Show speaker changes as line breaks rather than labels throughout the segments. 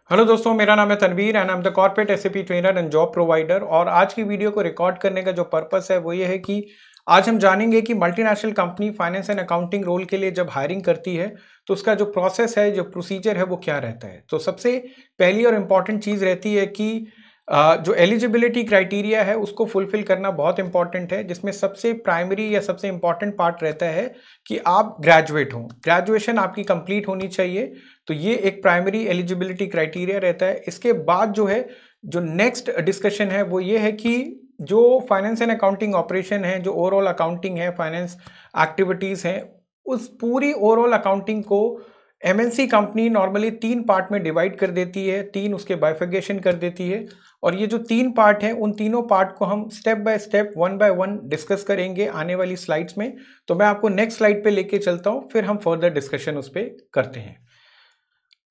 Hello दोस्तों, मेरा नाम है Tanveer and I am the corporate SAP trainer and job provider. और आज की वीडियो को रिकॉर्ड करने का जो पर्पस है वो ये है कि आज हम जानेंगे कि multinational company finance and accounting role के लिए जब हायरिंग करती है तो उसका जो प्रोसेस है, जो प्रोसीजर है वो क्या रहता है। तो सबसे पहली और इम्पॉर्टेंट चीज़ रहती है कि जो एलिजिबिलिटी क्राइटेरिया है उसको फुलफिल करना बहुत इंपॉर्टेंट है, जिसमें सबसे प्राइमरी या सबसे इम्पॉर्टेंट पार्ट रहता है कि आप ग्रेजुएट हों, ग्रेजुएशन आपकी कंप्लीट होनी चाहिए। तो ये एक प्राइमरी एलिजिबिलिटी क्राइटेरिया रहता है। इसके बाद जो है, जो नेक्स्ट डिस्कशन है वो ये है कि जो फाइनेंस एंड अकाउंटिंग ऑपरेशन है, जो ओवरऑल अकाउंटिंग है, फाइनेंस एक्टिविटीज़ हैं, उस पूरी ओवरऑल अकाउंटिंग को एमएनसी कंपनी नॉर्मली 3 पार्ट में डिवाइड कर देती है, 3 उसके बाइफिकेशन कर देती है। और ये जो 3 पार्ट हैं, उन तीनों पार्ट को हम step by step, one by one discuss करेंगे आने वाली स्लाइड्स में। तो मैं आपको नेक्स्ट स्लाइड पे लेके चलता हूँ, फिर हम फर्दर डिस्कशन उस पर करते हैं।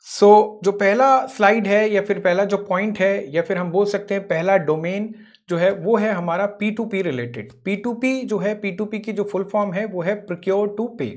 जो पहला स्लाइड है या फिर पहला जो पॉइंट है, या फिर हम बोल सकते हैं पहला डोमेन जो है वो है हमारा P2P रिलेटेड। P2P जो है, P2P की जो फुल फॉर्म है वो है प्रोक्योर टू पे।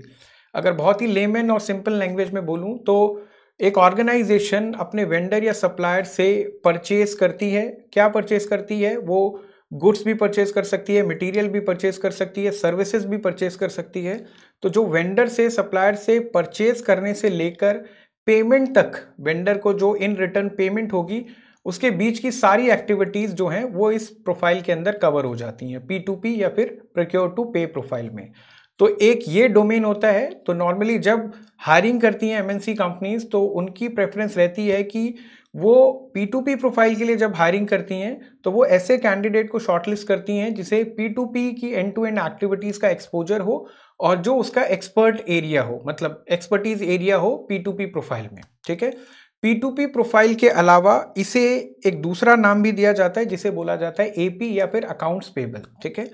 अगर बहुत ही लेमन और सिंपल लैंग्वेज में बोलूं तो एक ऑर्गेनाइजेशन अपने वेंडर या सप्लायर से परचेज करती है। क्या परचेज करती है? वो गुड्स भी परचेज कर सकती है, मटेरियल भी परचेज कर सकती है, सर्विसेज भी परचेज कर सकती है। तो जो वेंडर से, सप्लायर से परचेज करने से लेकर पेमेंट तक, वेंडर को जो इन रिटर्न पेमेंट होगी, उसके बीच की सारी एक्टिविटीज जो हैं वो इस प्रोफाइल के अंदर कवर हो जाती हैं, P2P या फिर प्रोक्योर टू पे प्रोफाइल में। तो एक ये डोमेन होता है। तो नॉर्मली जब हायरिंग करती हैं एमएनसी कंपनीज तो उनकी प्रेफरेंस रहती है कि वो P2P प्रोफाइल के लिए जब हायरिंग करती हैं तो वो ऐसे कैंडिडेट को शॉर्टलिस्ट करती हैं जिसे P2P की एंड टू एंड एक्टिविटीज का एक्सपोजर हो और जो उसका एक्सपर्ट एरिया हो, मतलब एक्सपर्टीज एरिया हो P2P प्रोफाइल में। ठीक है। P2P प्रोफाइल के अलावा इसे एक दूसरा नाम भी दिया जाता है जिसे बोला जाता है एपी या फिर अकाउंट्स पेबल। ठीक है।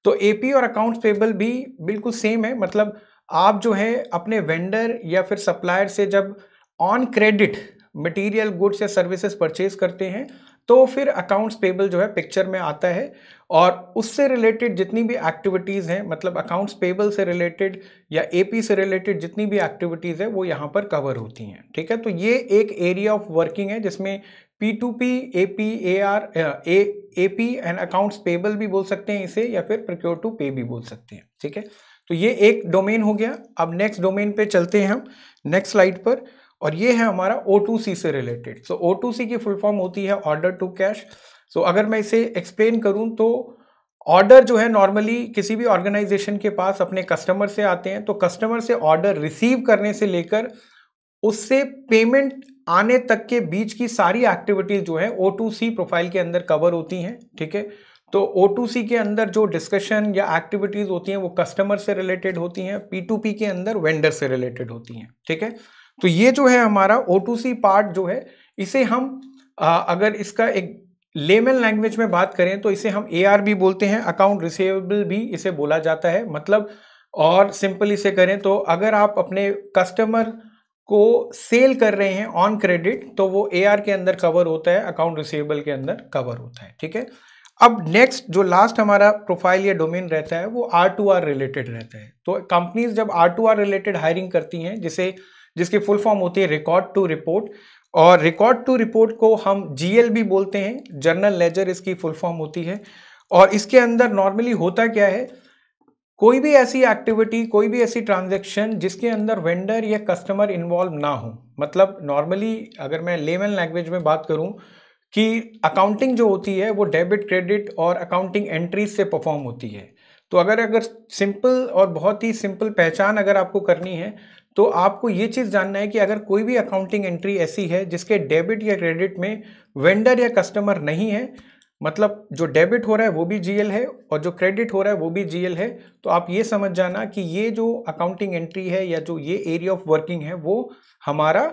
तो एपी और अकाउंट्स पेबल भी बिल्कुल सेम है। मतलब आप जो है अपने वेंडर या फिर सप्लायर से जब ऑन क्रेडिट मटेरियल, गुड्स या सर्विसेज परचेज करते हैं तो फिर अकाउंट्स पेबल जो है पिक्चर में आता है। और उससे रिलेटेड जितनी भी एक्टिविटीज़ हैं, मतलब अकाउंट्स पेबल से रिलेटेड या एपी से रिलेटेड जितनी भी एक्टिविटीज़ है वो यहाँ पर कवर होती हैं। ठीक है। तो ये एक एरिया ऑफ वर्किंग है जिसमें P2P, AP, AR, AP and accounts payable भी बोल सकते हैं इसे, या फिर प्रोक्योर टू पे भी बोल सकते हैं। ठीक है। तो ये एक डोमेन हो गया। अब नेक्स्ट डोमेन पे चलते हैं हम, नेक्स्ट स्लाइड पर। और ये है हमारा O2C से रिलेटेड। O2C की फुल फॉर्म होती है ऑर्डर टू कैश। अगर मैं इसे एक्सप्लेन करूं तो ऑर्डर जो है नॉर्मली किसी भी ऑर्गेनाइजेशन के पास अपने कस्टमर से आते हैं। तो कस्टमर से ऑर्डर रिसीव करने से लेकर उससे पेमेंट आने तक के बीच की सारी एक्टिविटीज जो है O2C प्रोफाइल के अंदर कवर होती हैं। ठीक है। तो O2C के अंदर जो डिस्कशन या एक्टिविटीज होती हैं वो कस्टमर से रिलेटेड होती हैं, P2P के अंदर वेंडर से रिलेटेड होती हैं। ठीक है। तो ये जो है हमारा O2C पार्ट जो है, इसे हम अगर इसका एक लेमन लैंग्वेज में बात करें तो इसे हम AR भी बोलते हैं, अकाउंट रिसीवेबल भी इसे बोला जाता है। मतलब और सिंपल इसे करें तो अगर आप अपने कस्टमर को सेल कर रहे हैं ऑन क्रेडिट तो वो AR के अंदर कवर होता है, अकाउंट रिसीवेबल के अंदर कवर होता है। ठीक है। अब नेक्स्ट जो लास्ट हमारा प्रोफाइल या डोमेन रहता है वो R2R रिलेटेड रहता है। तो कंपनीज जब R2R रिलेटेड हायरिंग करती हैं, जिसकी फुल फॉर्म होती है रिकॉर्ड टू रिपोर्ट, और रिकॉर्ड टू रिपोर्ट को हम GL भी बोलते हैं, जर्नल लेजर इसकी फुल फॉर्म होती है। और इसके अंदर नॉर्मली होता क्या है, कोई भी ऐसी एक्टिविटी, कोई भी ऐसी ट्रांजैक्शन जिसके अंदर वेंडर या कस्टमर इन्वॉल्व ना हो। मतलब नॉर्मली अगर मैं लेमन लैंग्वेज में बात करूं कि अकाउंटिंग जो होती है वो डेबिट, क्रेडिट और अकाउंटिंग एंट्रीज से परफॉर्म होती है। तो अगर सिंपल और बहुत ही सिंपल पहचान अगर आपको करनी है तो आपको ये चीज़ जानना है कि अगर कोई भी अकाउंटिंग एंट्री ऐसी है जिसके डेबिट या क्रेडिट में वेंडर या कस्टमर नहीं है, मतलब जो डेबिट हो रहा है वो भी GL है और जो क्रेडिट हो रहा है वो भी GL है, तो आप ये समझ जाना कि ये जो अकाउंटिंग एंट्री है या जो ये एरिया ऑफ वर्किंग है वो हमारा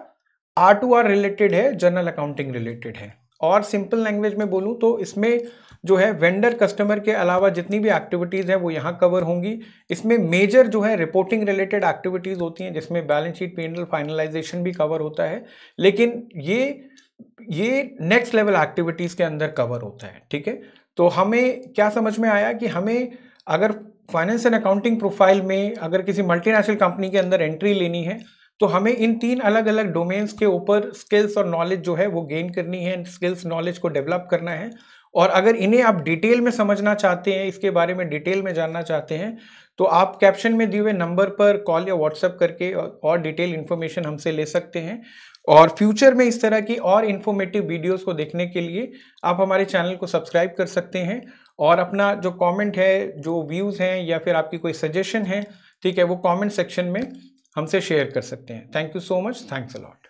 R2R रिलेटेड है, जनरल अकाउंटिंग रिलेटेड है। और सिंपल लैंग्वेज में बोलूं तो इसमें जो है वेंडर कस्टमर के अलावा जितनी भी एक्टिविटीज़ है वो यहाँ कवर होंगी। इसमें मेजर जो है रिपोर्टिंग रिलेटेड एक्टिविटीज़ होती हैं जिसमें बैलेंस शीट, P&L फाइनलाइजेशन भी कवर होता है, लेकिन ये नेक्स्ट लेवल एक्टिविटीज़ के अंदर कवर होता है। ठीक है। तो हमें क्या समझ में आया कि हमें अगर फाइनेंस एंड अकाउंटिंग प्रोफाइल में अगर किसी मल्टीनेशनल कंपनी के अंदर एंट्री लेनी है तो हमें इन 3 अलग-अलग डोमेन्स के ऊपर स्किल्स और नॉलेज जो है वो गेन करनी है, स्किल्स नॉलेज को डेवलप करना है। और अगर इन्हें आप डिटेल में समझना चाहते हैं, इसके बारे में डिटेल में जानना चाहते हैं, तो आप कैप्शन में दिए हुए नंबर पर कॉल या व्हाट्सएप करके और डिटेल इन्फॉर्मेशन हमसे ले सकते हैं। और फ्यूचर में इस तरह की और इन्फॉर्मेटिव वीडियोस को देखने के लिए आप हमारे चैनल को सब्सक्राइब कर सकते हैं और अपना जो कमेंट है, जो व्यूज़ हैं या फिर आपकी कोई सजेशन है, ठीक है, वो कमेंट सेक्शन में हमसे शेयर कर सकते हैं। Thank you so much, thanks a lot.